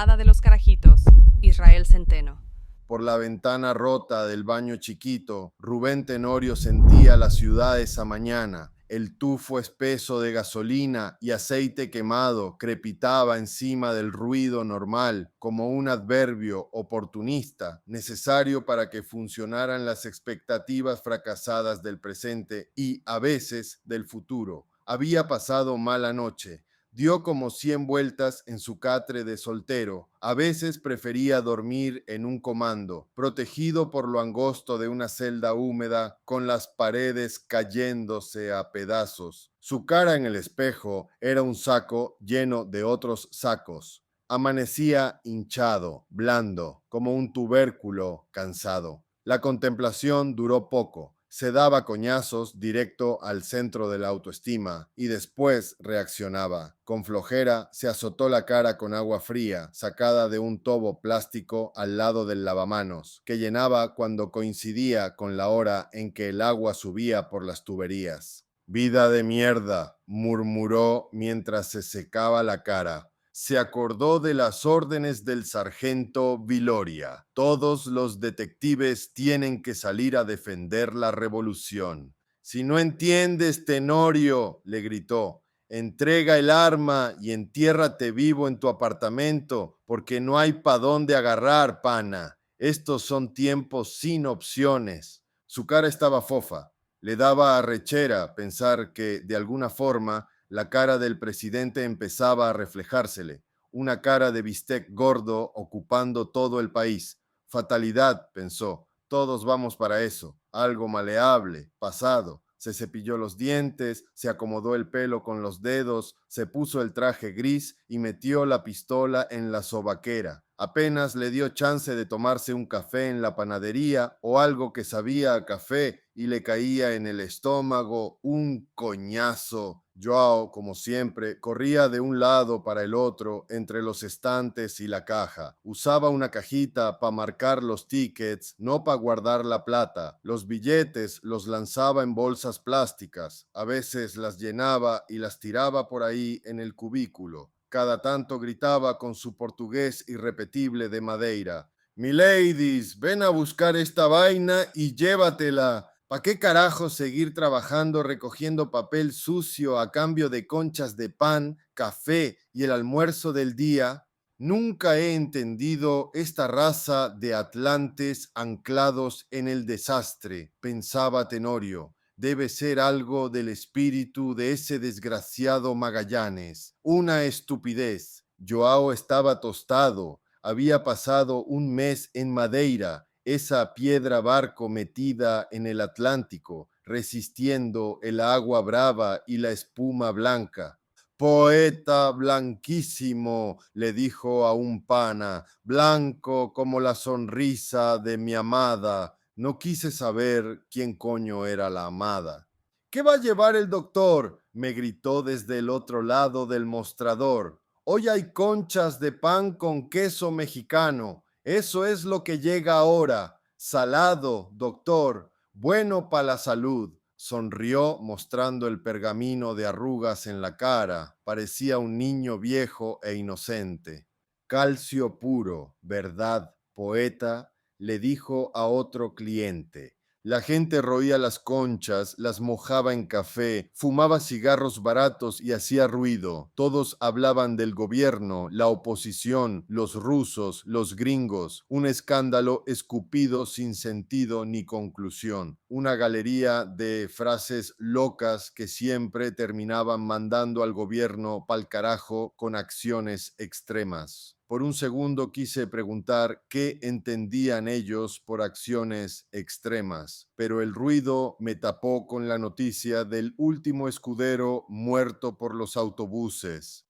Posada de los Carajitos, Israel Centeno. Por la ventana rota del baño chiquito, Rubén Tenorio sentía la ciudad esa mañana. El tufo espeso de gasolina y aceite quemado crepitaba encima del ruido normal como un adverbio oportunista necesario para que funcionaran las expectativas fracasadas del presente y, a veces, del futuro. Había pasado mala noche. Dio como 100 vueltas en su catre de soltero. A veces prefería dormir en un comando, protegido por lo angosto de una celda húmeda, con las paredes cayéndose a pedazos. Su cara en el espejo era un saco lleno de otros sacos. Amanecía hinchado, blando, como un tubérculo cansado. La contemplación duró poco. Se daba coñazos directo al centro de la autoestima y después reaccionaba. Con flojera se azotó la cara con agua fría, sacada de un tobo plástico al lado del lavamanos, que llenaba cuando coincidía con la hora en que el agua subía por las tuberías. Vida de mierda, murmuró mientras se secaba la cara. Se acordó de las órdenes del sargento Viloria. Todos los detectives tienen que salir a defender la revolución. Si no entiendes, Tenorio, le gritó, entrega el arma y entiérrate vivo en tu apartamento, porque no hay pa' dónde agarrar, pana. Estos son tiempos sin opciones. Su cara estaba fofa. Le daba arrechera pensar que, de alguna forma, la cara del presidente empezaba a reflejársele, una cara de bistec gordo ocupando todo el país. Fatalidad, pensó, todos vamos para eso, algo maleable, pasado. Se cepilló los dientes, se acomodó el pelo con los dedos, se puso el traje gris y metió la pistola en la sobaquera. Apenas le dio chance de tomarse un café en la panadería o algo que sabía a café y le caía en el estómago un coñazo. Joao, como siempre, corría de un lado para el otro entre los estantes y la caja. Usaba una cajita para marcar los tickets, no para guardar la plata. Los billetes los lanzaba en bolsas plásticas. A veces las llenaba y las tiraba por ahí en el cubículo. Cada tanto gritaba con su portugués irrepetible de Madeira: "Miladies, ven a buscar esta vaina y llévatela. ¿Para qué carajo seguir trabajando recogiendo papel sucio a cambio de conchas de pan, café y el almuerzo del día? Nunca he entendido esta raza de atlantes anclados en el desastre", pensaba Tenorio. Debe ser algo del espíritu de ese desgraciado Magallanes. Una estupidez. Joao estaba tostado. Había pasado un mes en Madeira, esa piedra barco metida en el Atlántico, resistiendo el agua brava y la espuma blanca. Poeta blanquísimo, le dijo a un pana, blanco como la sonrisa de mi amada. No quise saber quién coño era la amada. ¿Qué va a llevar el doctor?, me gritó desde el otro lado del mostrador. Hoy hay conchas de pan con queso mexicano. Eso es lo que llega ahora. Salado, doctor. Bueno para la salud. Sonrió mostrando el pergamino de arrugas en la cara. Parecía un niño viejo e inocente. Calcio puro, ¿verdad, poeta?, le dijo a otro cliente. La gente roía las conchas, las mojaba en café, fumaba cigarros baratos y hacía ruido. Todos hablaban del gobierno, la oposición, los rusos, los gringos. Un escándalo escupido sin sentido ni conclusión. Una galería de frases locas que siempre terminaban mandando al gobierno pa'l carajo con acciones extremas. Por un segundo quise preguntar qué entendían ellos por acciones extremas, pero el ruido me tapó con la noticia del último escudero muerto por los autobuses.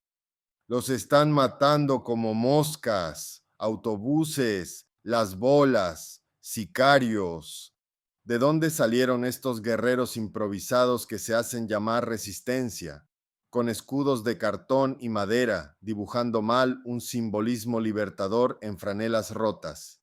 Los están matando como moscas, autobuses, las bolas, sicarios. ¿De dónde salieron estos guerreros improvisados que se hacen llamar resistencia? Con escudos de cartón y madera, dibujando mal un simbolismo libertador en franelas rotas.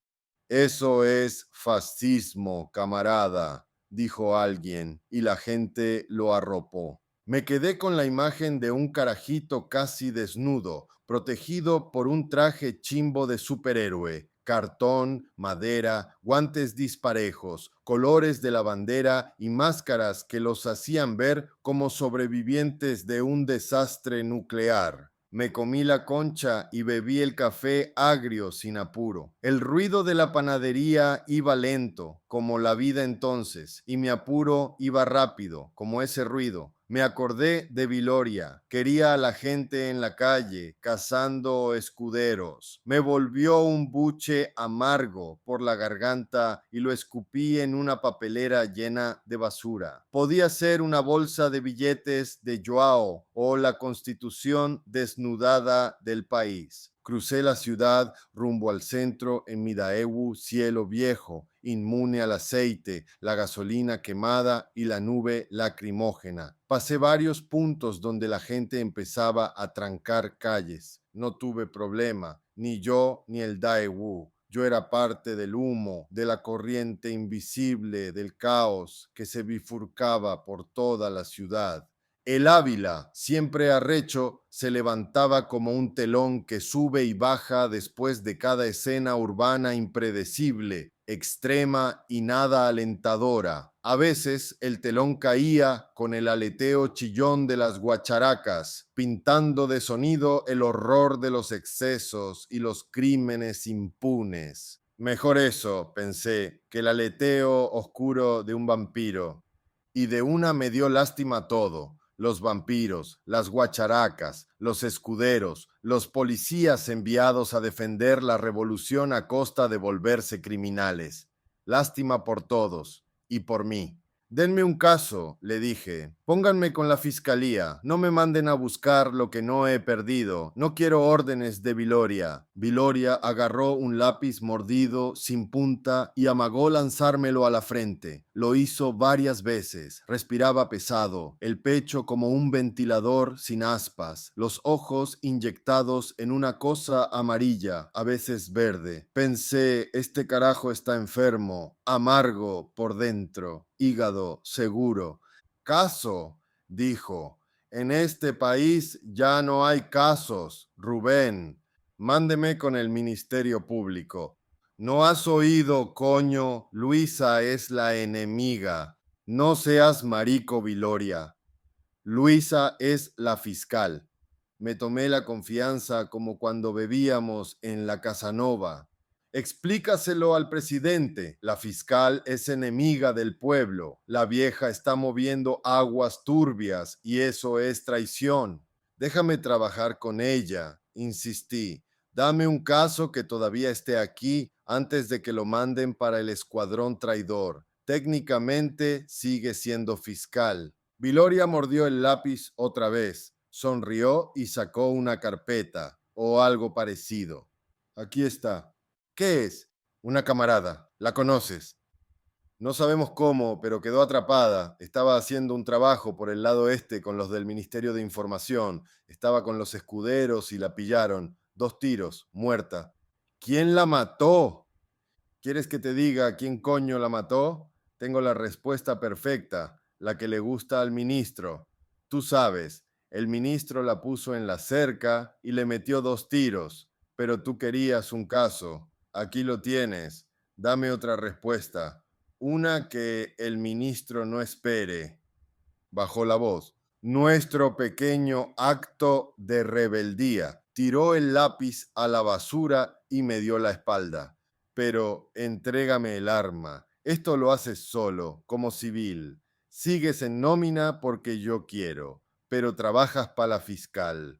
Eso es fascismo, camarada, dijo alguien, y la gente lo arropó. Me quedé con la imagen de un carajito casi desnudo, protegido por un traje chimbo de superhéroe, cartón, madera, guantes disparejos, colores de la bandera y máscaras que los hacían ver como sobrevivientes de un desastre nuclear. Me comí la concha y bebí el café agrio sin apuro. El ruido de la panadería iba lento, como la vida entonces, y mi apuro iba rápido, como ese ruido. Me acordé de Viloria. Quería a la gente en la calle, cazando escuderos. Me volvió un buche amargo por la garganta y lo escupí en una papelera llena de basura. Podía ser una bolsa de billetes de Joao o la Constitución desnudada del país. Crucé la ciudad rumbo al centro en mi Daewoo Cielo Viejo, inmune al aceite, la gasolina quemada y la nube lacrimógena. Pasé varios puntos donde la gente empezaba a trancar calles. No tuve problema, ni yo ni el Daewoo. Yo era parte del humo, de la corriente invisible, del caos que se bifurcaba por toda la ciudad. El Ávila, siempre arrecho, se levantaba como un telón que sube y baja después de cada escena urbana impredecible, extrema y nada alentadora. A veces el telón caía con el aleteo chillón de las guacharacas, pintando de sonido el horror de los excesos y los crímenes impunes. Mejor eso, pensé, que el aleteo oscuro de un vampiro. Y de una me dio lástima todo. Los vampiros, las guacharacas, los escuderos, los policías enviados a defender la revolución a costa de volverse criminales. Lástima por todos y por mí. Denme un caso, le dije. Pónganme con la fiscalía. No me manden a buscar lo que no he perdido. No quiero órdenes de Viloria. Viloria agarró un lápiz mordido, sin punta, y amagó lanzármelo a la frente. Lo hizo varias veces. Respiraba pesado, el pecho como un ventilador sin aspas, los ojos inyectados en una cosa amarilla, a veces verde. Pensé, este carajo está enfermo, amargo por dentro, hígado seguro. Caso, dijo. En este país ya no hay casos, Rubén. Mándeme con el Ministerio Público. ¿No has oído, coño? Luisa es la enemiga. No seas marico, Viloria. Luisa es la fiscal. Me tomé la confianza como cuando bebíamos en la Casanova. Explícaselo al presidente. La fiscal es enemiga del pueblo. La vieja está moviendo aguas turbias y eso es traición. Déjame trabajar con ella, insistí. Dame un caso que todavía esté aquí antes de que lo manden para el escuadrón traidor. Técnicamente sigue siendo fiscal. Viloria mordió el lápiz otra vez, sonrió y sacó una carpeta o algo parecido. Aquí está. ¿Qué es? Una camarada. ¿La conoces? No sabemos cómo, pero quedó atrapada. Estaba haciendo un trabajo por el lado este con los del Ministerio de Información. Estaba con los escuderos y la pillaron. 2 tiros, muerta. ¿Quién la mató? ¿Quieres que te diga quién coño la mató? Tengo la respuesta perfecta, la que le gusta al ministro. Tú sabes, el ministro la puso en la cerca y le metió 2 tiros, pero tú querías un caso. Aquí lo tienes. Dame otra respuesta. Una que el ministro no espere. Bajó la voz. Nuestro pequeño acto de rebeldía. Tiró el lápiz a la basura y me dio la espalda. Pero entrégame el arma. Esto lo haces solo, como civil. Sigues en nómina porque yo quiero, pero trabajas para la fiscal.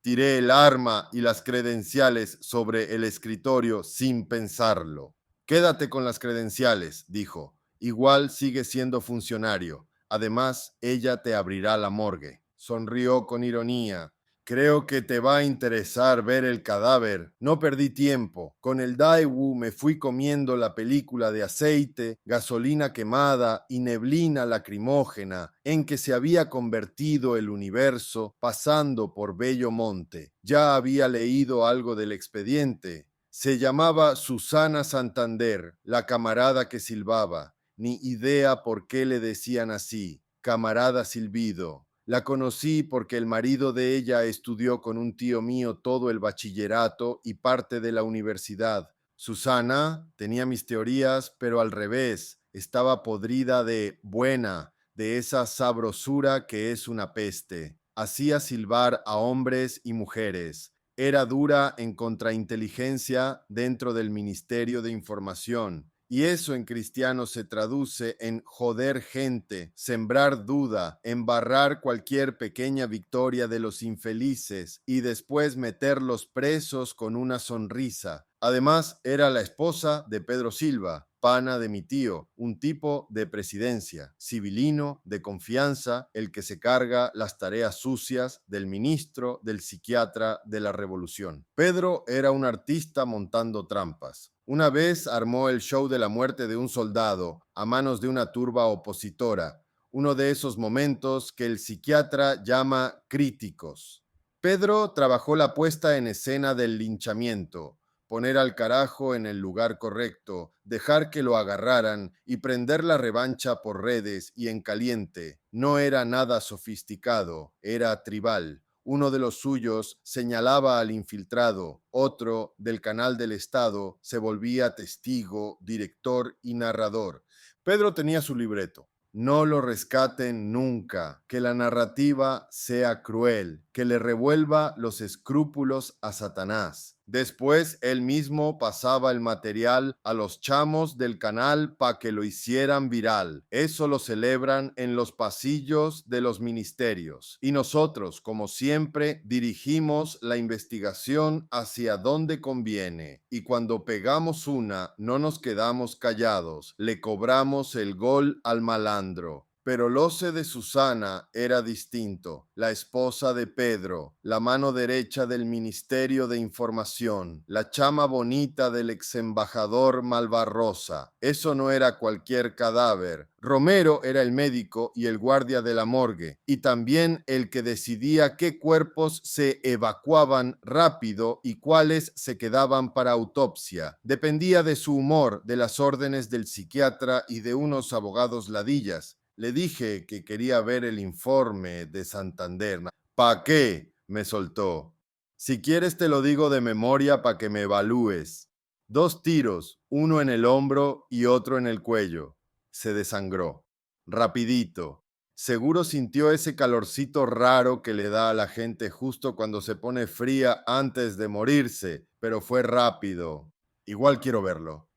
Tiré el arma y las credenciales sobre el escritorio sin pensarlo. Quédate con las credenciales, dijo. Igual sigue siendo funcionario. Además, ella te abrirá la morgue. Sonrió con ironía. Creo que te va a interesar ver el cadáver. No perdí tiempo. Con el Daewoo me fui comiendo la película de aceite, gasolina quemada y neblina lacrimógena en que se había convertido el universo pasando por Bello Monte. Ya había leído algo del expediente. Se llamaba Susana Santander, la camarada que silbaba. Ni idea por qué le decían así. Camarada silbido. La conocí porque el marido de ella estudió con un tío mío todo el bachillerato y parte de la universidad. Susana tenía mis teorías, pero al revés, estaba podrida de buena, de esa sabrosura que es una peste. Hacía silbar a hombres y mujeres. Era dura en contrainteligencia dentro del Ministerio de Información. Y eso en cristiano se traduce en joder gente, sembrar duda, embarrar cualquier pequeña victoria de los infelices y después meterlos presos con una sonrisa. Además, era la esposa de Pedro Silva, pana de mi tío, un tipo de presidencia, civilino, de confianza, el que se carga las tareas sucias del ministro, del psiquiatra, de la revolución. Pedro era un artista montando trampas. Una vez armó el show de la muerte de un soldado a manos de una turba opositora, uno de esos momentos que el psiquiatra llama críticos. Pedro trabajó la puesta en escena del linchamiento, poner al carajo en el lugar correcto, dejar que lo agarraran y prender la revancha por redes y en caliente. No era nada sofisticado, era tribal. Uno de los suyos señalaba al infiltrado, otro, del canal del Estado, se volvía testigo, director y narrador. Pedro tenía su libreto. No lo rescaten nunca, que la narrativa sea cruel, que le revuelva los escrúpulos a Satanás. Después él mismo pasaba el material a los chamos del canal para que lo hicieran viral. Eso lo celebran en los pasillos de los ministerios. Y nosotros, como siempre, dirigimos la investigación hacia donde conviene. Y cuando pegamos una, no nos quedamos callados. Le cobramos el gol al malandro. Pero lo de Susana era distinto, la esposa de Pedro, la mano derecha del Ministerio de Información, la chama bonita del exembajador Malvarrosa. Eso no era cualquier cadáver. Romero era el médico y el guardia de la morgue, y también el que decidía qué cuerpos se evacuaban rápido y cuáles se quedaban para autopsia. Dependía de su humor, de las órdenes del psiquiatra y de unos abogados ladillas. Le dije que quería ver el informe de Santander. ¿Pa qué? Me soltó. Si quieres te lo digo de memoria para que me evalúes. 2 tiros, uno en el hombro y otro en el cuello. Se desangró. Rapidito. Seguro sintió ese calorcito raro que le da a la gente justo cuando se pone fría antes de morirse, pero fue rápido. Igual quiero verlo.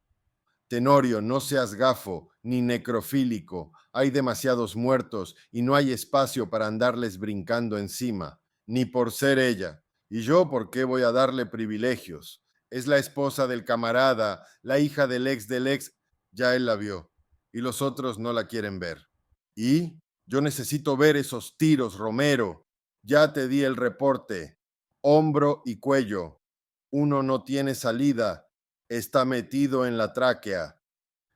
Tenorio, no seas gafo, ni necrofílico. Hay demasiados muertos y no hay espacio para andarles brincando encima, ni por ser ella. ¿Y yo por qué voy a darle privilegios? Es la esposa del camarada, la hija del ex del ex. Ya él la vio, y los otros no la quieren ver. ¿Y? Yo necesito ver esos tiros, Romero. Ya te di el reporte. Hombro y cuello. Uno no tiene salida. Está metido en la tráquea.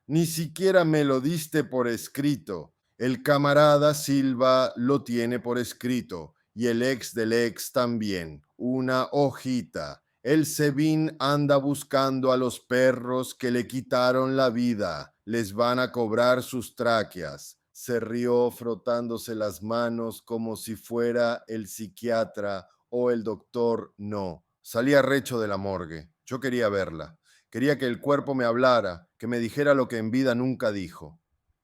Ni siquiera me lo diste por escrito. El camarada Silva lo tiene por escrito y el ex del ex también. Una hojita. El Sebin anda buscando a los perros que le quitaron la vida. Les van a cobrar sus tráqueas. Se rió frotándose las manos como si fuera el psiquiatra o el doctor. No. Salía recho de la morgue. Yo quería verla. Quería que el cuerpo me hablara, que me dijera lo que en vida nunca dijo.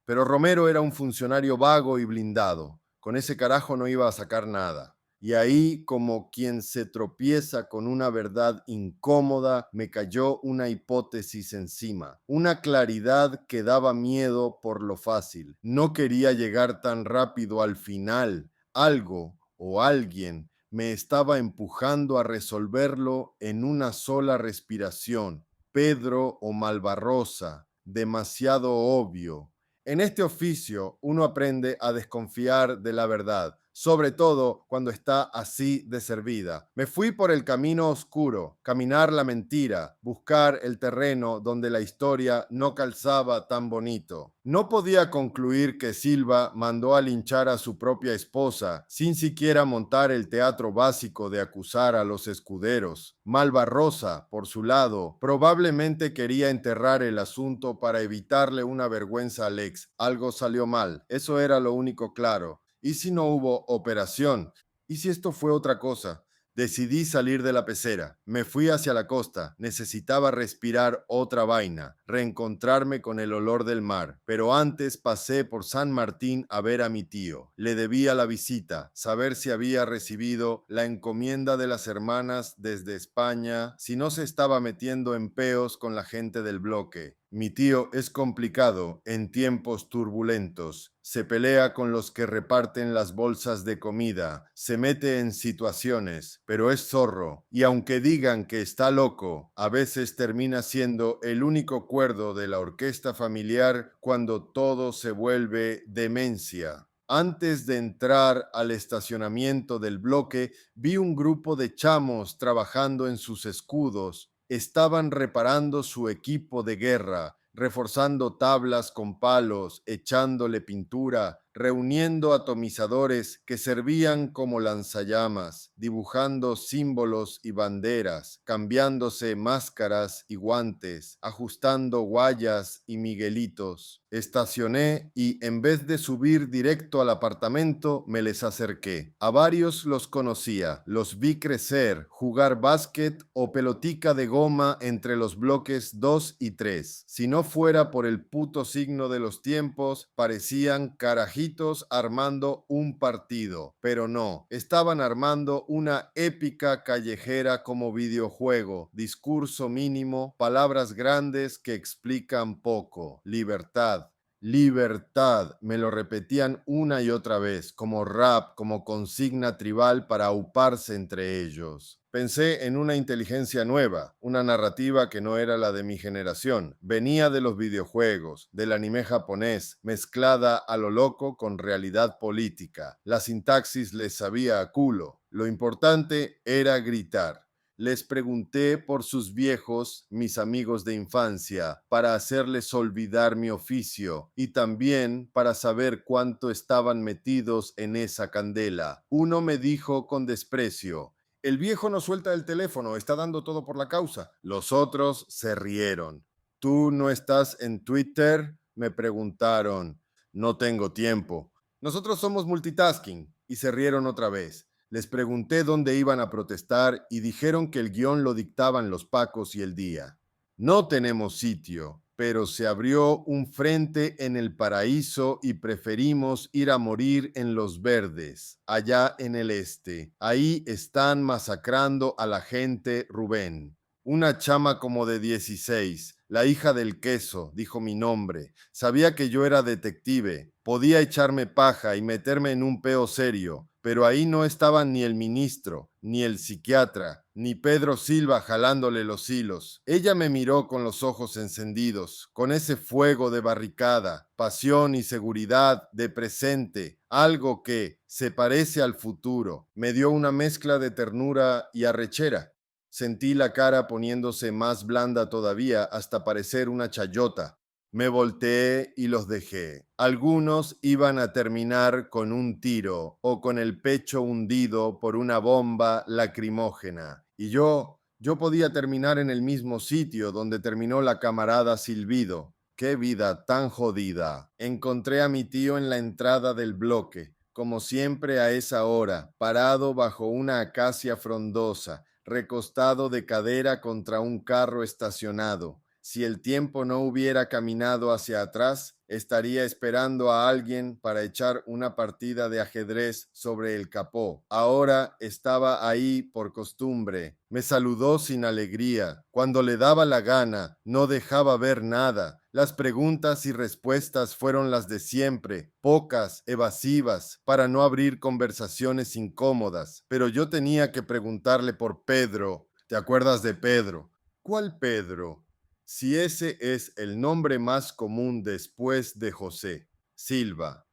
Pero Romero era un funcionario vago y blindado. Con ese carajo no iba a sacar nada. Y ahí, como quien se tropieza con una verdad incómoda, me cayó una hipótesis encima. Una claridad que daba miedo por lo fácil. No quería llegar tan rápido al final. Algo o alguien me estaba empujando a resolverlo en una sola respiración. Pedro o Malvarrosa, demasiado obvio. En este oficio uno aprende a desconfiar de la verdad, sobre todo cuando está así de servida. Me fui por el camino oscuro, caminar la mentira, buscar el terreno donde la historia no calzaba tan bonito. No podía concluir que Silva mandó a linchar a su propia esposa sin siquiera montar el teatro básico de acusar a los escuderos. Malvarrosa, por su lado, probablemente quería enterrar el asunto para evitarle una vergüenza al ex. Algo salió mal, eso era lo único claro. ¿Y si no hubo operación? ¿Y si esto fue otra cosa? Decidí salir de la pecera. Me fui hacia la costa. Necesitaba respirar otra vaina, reencontrarme con el olor del mar. Pero antes pasé por San Martín a ver a mi tío. Le debía la visita, saber si había recibido la encomienda de las hermanas desde España, si no se estaba metiendo en peos con la gente del bloque. Mi tío es complicado en tiempos turbulentos. Se pelea con los que reparten las bolsas de comida, se mete en situaciones, pero es zorro. Y aunque digan que está loco, a veces termina siendo el único cuerdo de la orquesta familiar cuando todo se vuelve demencia. Antes de entrar al estacionamiento del bloque, vi un grupo de chamos trabajando en sus escudos. Estaban reparando su equipo de guerra, reforzando tablas con palos, echándole pintura, reuniendo atomizadores que servían como lanzallamas, dibujando símbolos y banderas, cambiándose máscaras y guantes, ajustando guayas y miguelitos. Estacioné y en vez de subir directo al apartamento, me les acerqué. A varios los conocía, los vi crecer, jugar básquet o pelotica de goma entre los bloques 2 y 3. Si no fuera por el puto signo de los tiempos, parecían carajitos armando un partido, pero no, estaban armando una épica callejera como videojuego, discurso mínimo, palabras grandes que explican poco, libertad. Libertad, me lo repetían una y otra vez, como rap, como consigna tribal para auparse entre ellos. Pensé en una inteligencia nueva, una narrativa que no era la de mi generación. Venía de los videojuegos, del anime japonés, mezclada a lo loco con realidad política. La sintaxis les sabía a culo. Lo importante era gritar. Les pregunté por sus viejos, mis amigos de infancia, para hacerles olvidar mi oficio y también para saber cuánto estaban metidos en esa candela. Uno me dijo con desprecio: el viejo no suelta el teléfono, está dando todo por la causa. Los otros se rieron. ¿Tú no estás en Twitter?, me preguntaron. No tengo tiempo. Nosotros somos multitasking. Y se rieron otra vez. Les pregunté dónde iban a protestar y dijeron que el guión lo dictaban los pacos y el día. No tenemos sitio, pero se abrió un frente en el paraíso y preferimos ir a morir en los verdes, allá en el este. Ahí están masacrando a la gente, Rubén. Una chama como de 16, la hija del queso, dijo mi nombre. Sabía que yo era detective. Podía echarme paja y meterme en un peo serio, pero ahí no estaban ni el ministro, ni el psiquiatra, ni Pedro Silva jalándole los hilos. Ella me miró con los ojos encendidos, con ese fuego de barricada, pasión y seguridad de presente, algo que se parece al futuro. Me dio una mezcla de ternura y arrechera. Sentí la cara poniéndose más blanda todavía hasta parecer una chayota. Me volteé y los dejé. Algunos iban a terminar con un tiro o con el pecho hundido por una bomba lacrimógena. Y yo podía terminar en el mismo sitio donde terminó la camarada Silbido. ¡Qué vida tan jodida! Encontré a mi tío en la entrada del bloque, como siempre a esa hora, parado bajo una acacia frondosa, recostado de cadera contra un carro estacionado. Si el tiempo no hubiera caminado hacia atrás, estaría esperando a alguien para echar una partida de ajedrez sobre el capó. Ahora estaba ahí por costumbre. Me saludó sin alegría. Cuando le daba la gana, no dejaba ver nada. Las preguntas y respuestas fueron las de siempre, pocas, evasivas, para no abrir conversaciones incómodas. Pero yo tenía que preguntarle por Pedro. ¿Te acuerdas de Pedro? ¿Cuál Pedro? Si ese es el nombre más común después de José, Silva.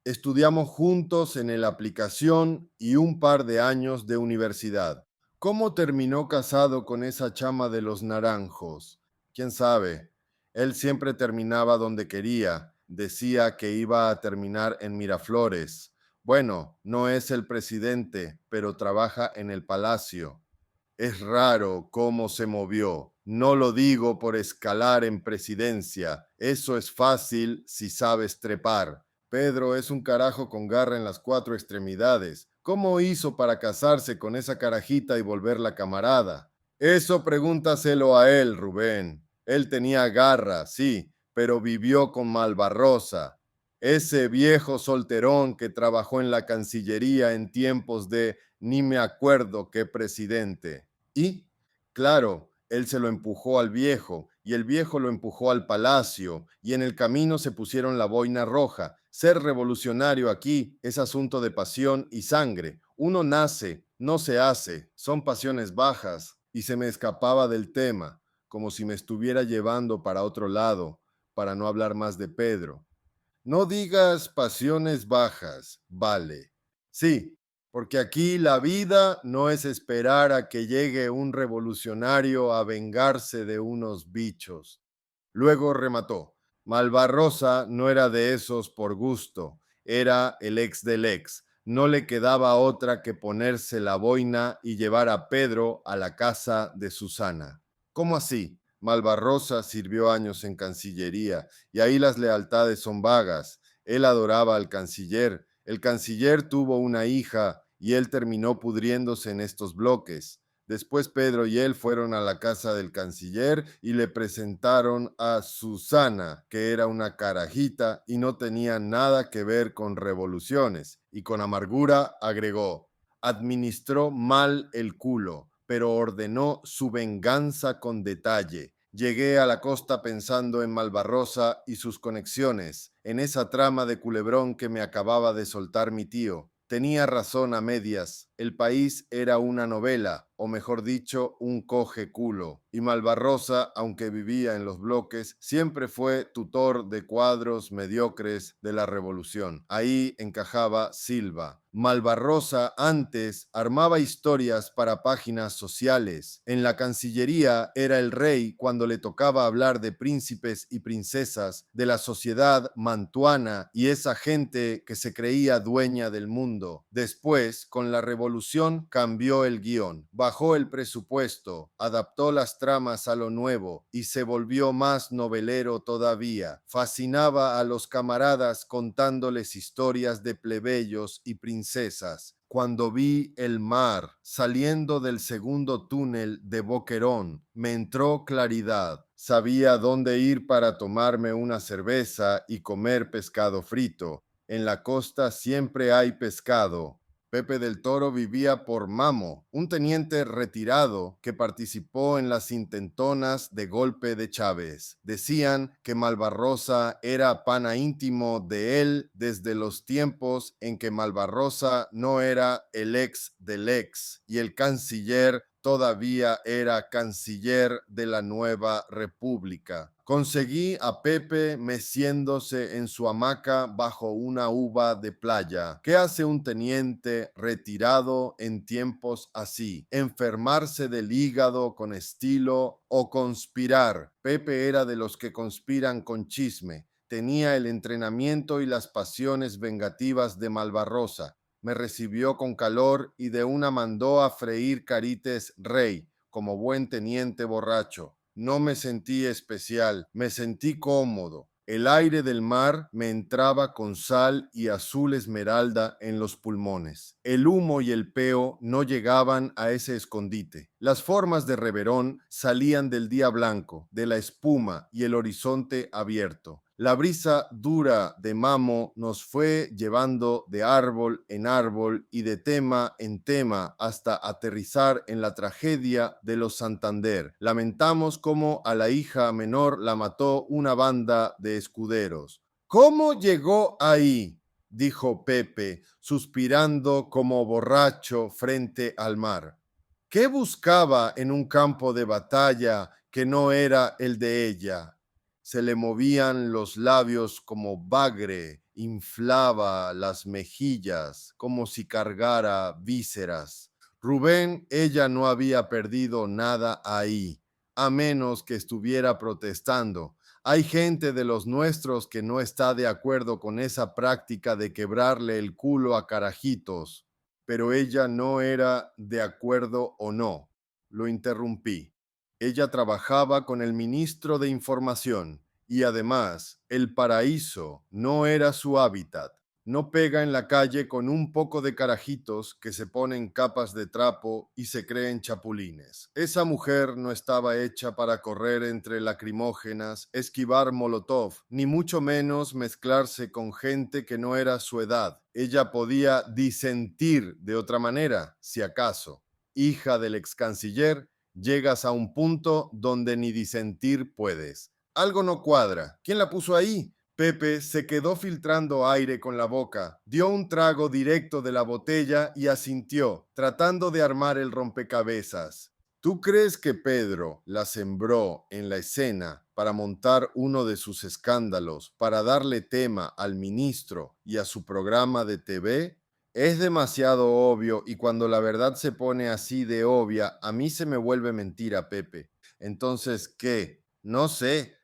Estudiamos juntos en la aplicación y un par de años de universidad. ¿Cómo terminó casado con esa chama de los naranjos? ¿Quién sabe? Él siempre terminaba donde quería. Decía que iba a terminar en Miraflores. Bueno, no es el presidente, pero trabaja en el palacio. Es raro cómo se movió. No lo digo por escalar en presidencia. Eso es fácil si sabes trepar. Pedro es un carajo con garra en las cuatro extremidades. ¿Cómo hizo para casarse con esa carajita y volverla camarada? Eso pregúntaselo a él, Rubén. Él tenía garra, sí, pero vivió con Malvarrosa, ese viejo solterón que trabajó en la Cancillería en tiempos de ni me acuerdo qué presidente. Y, claro, él se lo empujó al viejo y el viejo lo empujó al palacio y en el camino se pusieron la boina roja. Ser revolucionario aquí es asunto de pasión y sangre. Uno nace, no se hace, son pasiones bajas y se me escapaba del tema, como si me estuviera llevando para otro lado, para no hablar más de Pedro. No digas pasiones bajas, vale. Sí, porque aquí la vida no es esperar a que llegue un revolucionario a vengarse de unos bichos. Luego remató. Malvarrosa no era de esos por gusto, era el ex del ex. No le quedaba otra que ponerse la boina y llevar a Pedro a la casa de Susana. ¿Cómo así? Malvarrosa sirvió años en Cancillería y ahí las lealtades son vagas. Él adoraba al canciller. El canciller tuvo una hija y él terminó pudriéndose en estos bloques. Después Pedro y él fueron a la casa del canciller y le presentaron a Susana, que era una carajita y no tenía nada que ver con revoluciones. Y con amargura agregó, administró mal el culo, pero ordenó su venganza con detalle. Llegué a la costa pensando en Malvarrosa y sus conexiones, en esa trama de culebrón que me acababa de soltar mi tío. Tenía razón a medias. El país era una novela, o mejor dicho, un coge culo. Y Malvarrosa, aunque vivía en los bloques, siempre fue tutor de cuadros mediocres de la revolución. Ahí encajaba Silva. Malvarrosa antes armaba historias para páginas sociales. En la Cancillería era el rey cuando le tocaba hablar de príncipes y princesas, de la sociedad mantuana y esa gente que se creía dueña del mundo. Después, con la revolución, cambió el guión, bajó el presupuesto, adaptó las tramas a lo nuevo y se volvió más novelero todavía. Fascinaba a los camaradas contándoles historias de plebeyos y princesas. Cuando vi el mar saliendo del segundo túnel de Boquerón, me entró claridad. Sabía dónde ir para tomarme una cerveza y comer pescado frito. En la costa siempre hay pescado. Pepe del Toro vivía por Mamo, un teniente retirado que participó en las intentonas de golpe de Chávez. Decían que Malvarrosa era pana íntimo de él desde los tiempos en que Malvarrosa no era el ex del ex y el canciller todavía era canciller de la nueva república. Conseguí a Pepe meciéndose en su hamaca bajo una uva de playa. ¿Qué hace un teniente retirado en tiempos así? ¿Enfermarse del hígado con estilo o conspirar? Pepe era de los que conspiran con chisme. Tenía el entrenamiento y las pasiones vengativas de Malvarrosa. Me recibió con calor y de una mandó a freír carites rey, como buen teniente borracho. No me sentí especial, me sentí cómodo. El aire del mar me entraba con sal y azul esmeralda en los pulmones. El humo y el peo no llegaban a ese escondite. Las formas de Reverón salían del día blanco, de la espuma y el horizonte abierto. La brisa dura de Mamo nos fue llevando de árbol en árbol y de tema en tema hasta aterrizar en la tragedia de los Santander. Lamentamos cómo a la hija menor la mató una banda de escuderos. ¿Cómo llegó ahí?, dijo Pepe, suspirando como borracho frente al mar. ¿Qué buscaba en un campo de batalla que no era el de ella? Se le movían los labios como bagre, inflaba las mejillas como si cargara vísceras. Rubén, ella no había perdido nada ahí, a menos que estuviera protestando. Hay gente de los nuestros que no está de acuerdo con esa práctica de quebrarle el culo a carajitos, pero ella no era de acuerdo o no. Lo interrumpí. Ella trabajaba con el ministro de Información Y además, el paraíso no era su hábitat. No pega en la calle con un poco de carajitos que se ponen capas de trapo y se creen chapulines. Esa mujer no estaba hecha para correr entre lacrimógenas, esquivar molotov, ni mucho menos mezclarse con gente que no era su edad. Ella podía disentir de otra manera, si acaso. Hija del ex canciller, llegas a un punto donde ni disentir puedes. Algo no cuadra. ¿Quién la puso ahí? Pepe se quedó filtrando aire con la boca, dio un trago directo de la botella y asintió, tratando de armar el rompecabezas. ¿Tú crees que Pedro la sembró en la escena para montar uno de sus escándalos, para darle tema al ministro y a su programa de TV? Es demasiado obvio y cuando la verdad se pone así de obvia, a mí se me vuelve mentira, Pepe. Entonces, ¿qué? No sé,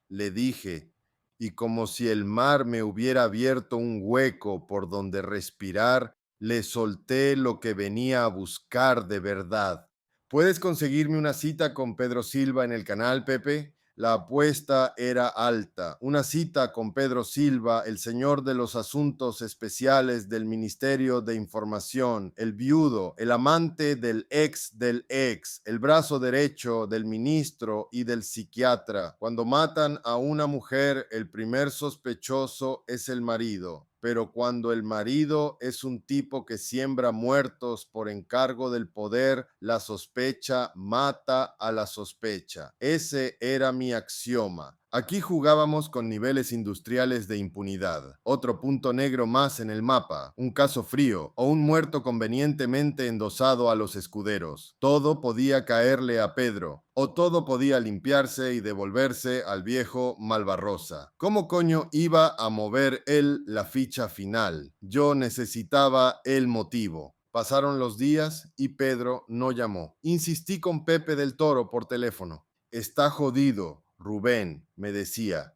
le dije, y como si el mar me hubiera abierto un hueco por donde respirar, le solté lo que venía a buscar de verdad. ¿Puedes conseguirme una cita con Pedro Silva en el canal, Pepe? La apuesta era alta. Una cita con Pedro Silva, el señor de los asuntos especiales del Ministerio de Información, el viudo, el amante del ex, el brazo derecho del ministro y del psiquiatra. Cuando matan a una mujer, el primer sospechoso es el marido. Pero cuando el marido es un tipo que siembra muertos por encargo del poder, la sospecha mata a la sospecha. Ese era mi axioma. Aquí jugábamos con niveles industriales de impunidad. Otro punto negro más en el mapa, un caso frío o un muerto convenientemente endosado a los escuderos. Todo podía caerle a Pedro, o todo podía limpiarse y devolverse al viejo Malvarrosa. ¿Cómo coño iba a mover él la ficha final? Yo necesitaba el motivo. Pasaron los días y Pedro no llamó. Insistí con Pepe del Toro por teléfono. Está jodido, Rubén, me decía.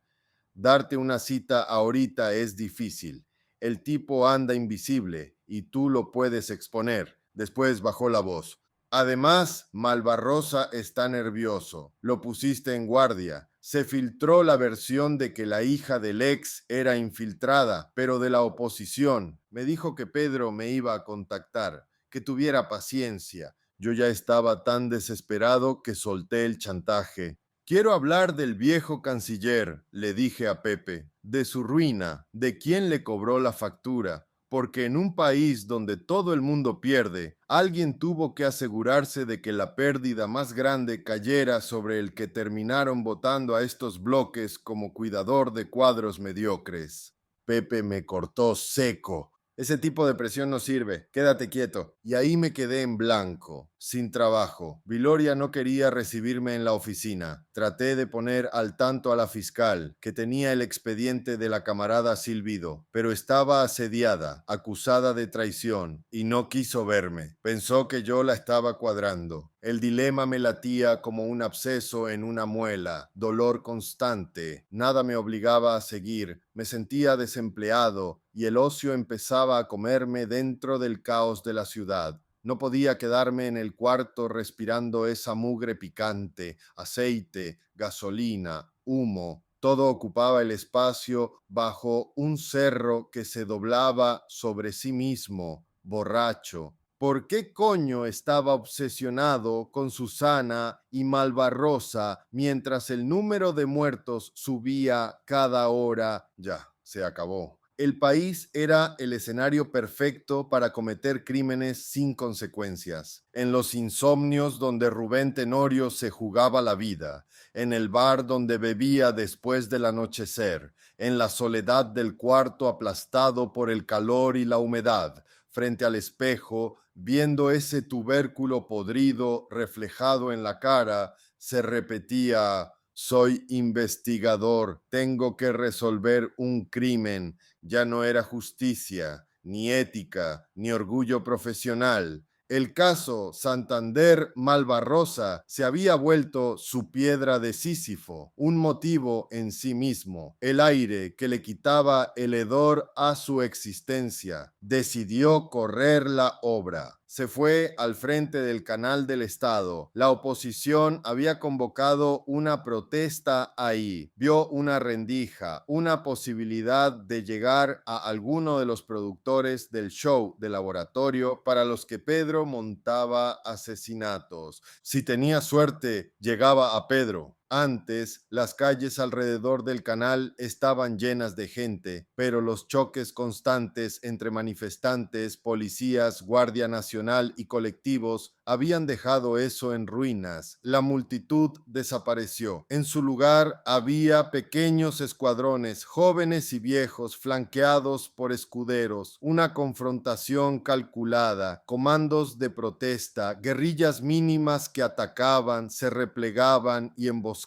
Darte una cita ahorita es difícil. El tipo anda invisible y tú lo puedes exponer. Después bajó la voz. Además, Malvarrosa está nervioso. Lo pusiste en guardia. Se filtró la versión de que la hija del ex era infiltrada, pero de la oposición. Me dijo que Pedro me iba a contactar, que tuviera paciencia. Yo ya estaba tan desesperado que solté el chantaje. Quiero hablar del viejo canciller, le dije a Pepe, de su ruina, de quién le cobró la factura, porque en un país donde todo el mundo pierde, alguien tuvo que asegurarse de que la pérdida más grande cayera sobre el que terminaron votando a estos bloques como cuidador de cuadros mediocres. Pepe me cortó seco. Ese tipo de presión no sirve, quédate quieto. Y ahí me quedé en blanco, sin trabajo. Viloria no quería recibirme en la oficina. Traté de poner al tanto a la fiscal, que tenía el expediente de la camarada Silvido, pero estaba asediada, acusada de traición, y no quiso verme. Pensó que yo la estaba cuadrando. El dilema me latía como un absceso en una muela, dolor constante. Nada me obligaba a seguir. Me sentía desempleado y el ocio empezaba a comerme dentro del caos de la ciudad. No podía quedarme en el cuarto respirando esa mugre picante, aceite, gasolina, humo. Todo ocupaba el espacio bajo un cerro que se doblaba sobre sí mismo, borracho. ¿Por qué coño estaba obsesionado con Susana y Malvarrosa mientras el número de muertos subía cada hora? Ya, se acabó. El país era el escenario perfecto para cometer crímenes sin consecuencias. En los insomnios donde Rubén Tenorio se jugaba la vida, en el bar donde bebía después del anochecer, en la soledad del cuarto aplastado por el calor y la humedad, frente al espejo, viendo ese tubérculo podrido reflejado en la cara, se repetía: soy investigador, tengo que resolver un crimen. Ya no era justicia, ni ética, ni orgullo profesional. El caso Santander Malvarrosa se había vuelto su piedra de Sísifo, un motivo en sí mismo, el aire que le quitaba el hedor a su existencia. Decidió correr la obra. se fue al frente del canal del Estado. La oposición había convocado una protesta ahí. Vio una rendija, una posibilidad de llegar a alguno de los productores del show de laboratorio para los que Pedro montaba asesinatos. Si tenía suerte, llegaba a Pedro. Antes, las calles alrededor del canal estaban llenas de gente, pero los choques constantes entre manifestantes, policías, Guardia Nacional y colectivos habían dejado eso en ruinas. La multitud desapareció. En su lugar había pequeños escuadrones, jóvenes y viejos, flanqueados por escuderos, una confrontación calculada, comandos de protesta, guerrillas mínimas que atacaban, se replegaban y emboscaban.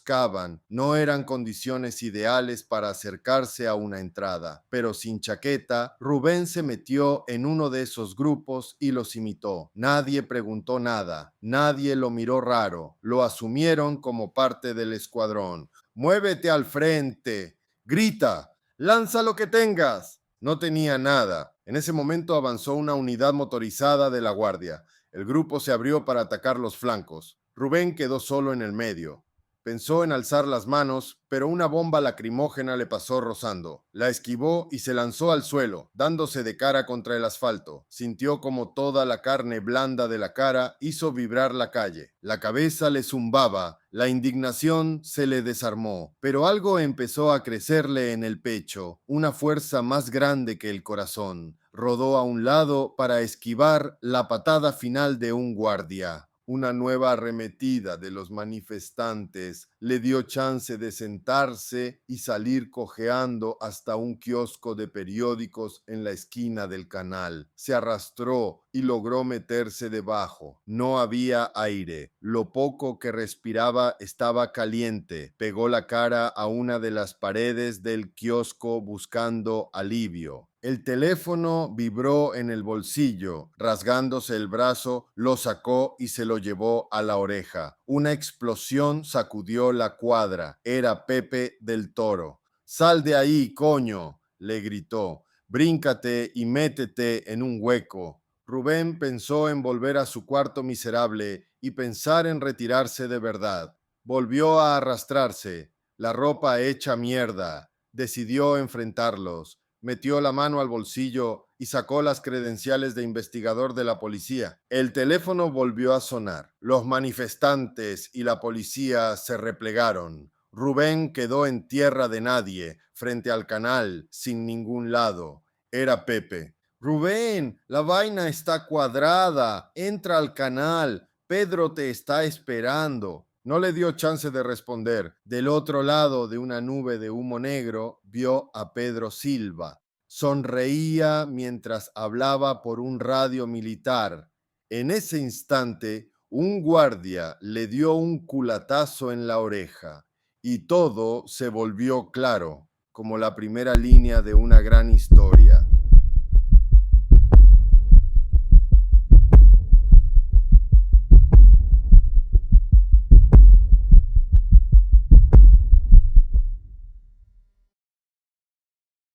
No eran condiciones ideales para acercarse a una entrada, pero sin chaqueta, Rubén se metió en uno de esos grupos y los imitó. Nadie preguntó nada, nadie lo miró raro, lo asumieron como parte del escuadrón. ¡Muévete al frente! ¡Grita! ¡Lanza lo que tengas! No tenía nada. En ese momento avanzó una unidad motorizada de la guardia. El grupo se abrió para atacar los flancos. Rubén quedó solo en el medio. Pensó en alzar las manos, pero una bomba lacrimógena le pasó rozando. La esquivó y se lanzó al suelo, dándose de cara contra el asfalto. Sintió como toda la carne blanda de la cara hizo vibrar la calle. La cabeza le zumbaba, la indignación se le desarmó, pero algo empezó a crecerle en el pecho, una fuerza más grande que el corazón. Rodó a un lado para esquivar la patada final de un guardia. Una nueva arremetida de los manifestantes le dio chance de sentarse y salir cojeando hasta un kiosco de periódicos en la esquina del canal. Se arrastró y logró meterse debajo. No había aire. Lo poco que respiraba estaba caliente. Pegó la cara a una de las paredes del kiosco buscando alivio. El teléfono vibró en el bolsillo. Rasgándose el brazo, lo sacó y se lo llevó a la oreja. Una explosión sacudió la cuadra. Era Pepe del Toro. «¡Sal de ahí, coño!», le gritó. «Bríncate y métete en un hueco». Rubén pensó en volver a su cuarto miserable y pensar en retirarse de verdad. Volvió a arrastrarse, la ropa hecha mierda. Decidió enfrentarlos. Metió la mano al bolsillo y sacó las credenciales de investigador de la policía. El teléfono volvió a sonar. Los manifestantes y la policía se replegaron. Rubén quedó en tierra de nadie, frente al canal, sin ningún lado. Era Pepe. «Rubén, la vaina está cuadrada. Entra al canal. Pedro te está esperando». No le dio chance de responder. Del otro lado de una nube de humo negro vio a Pedro Silva. Sonreía mientras hablaba por un radio militar. En ese instante, un guardia le dio un culatazo en la oreja y todo se volvió claro, como la primera línea de una gran historia.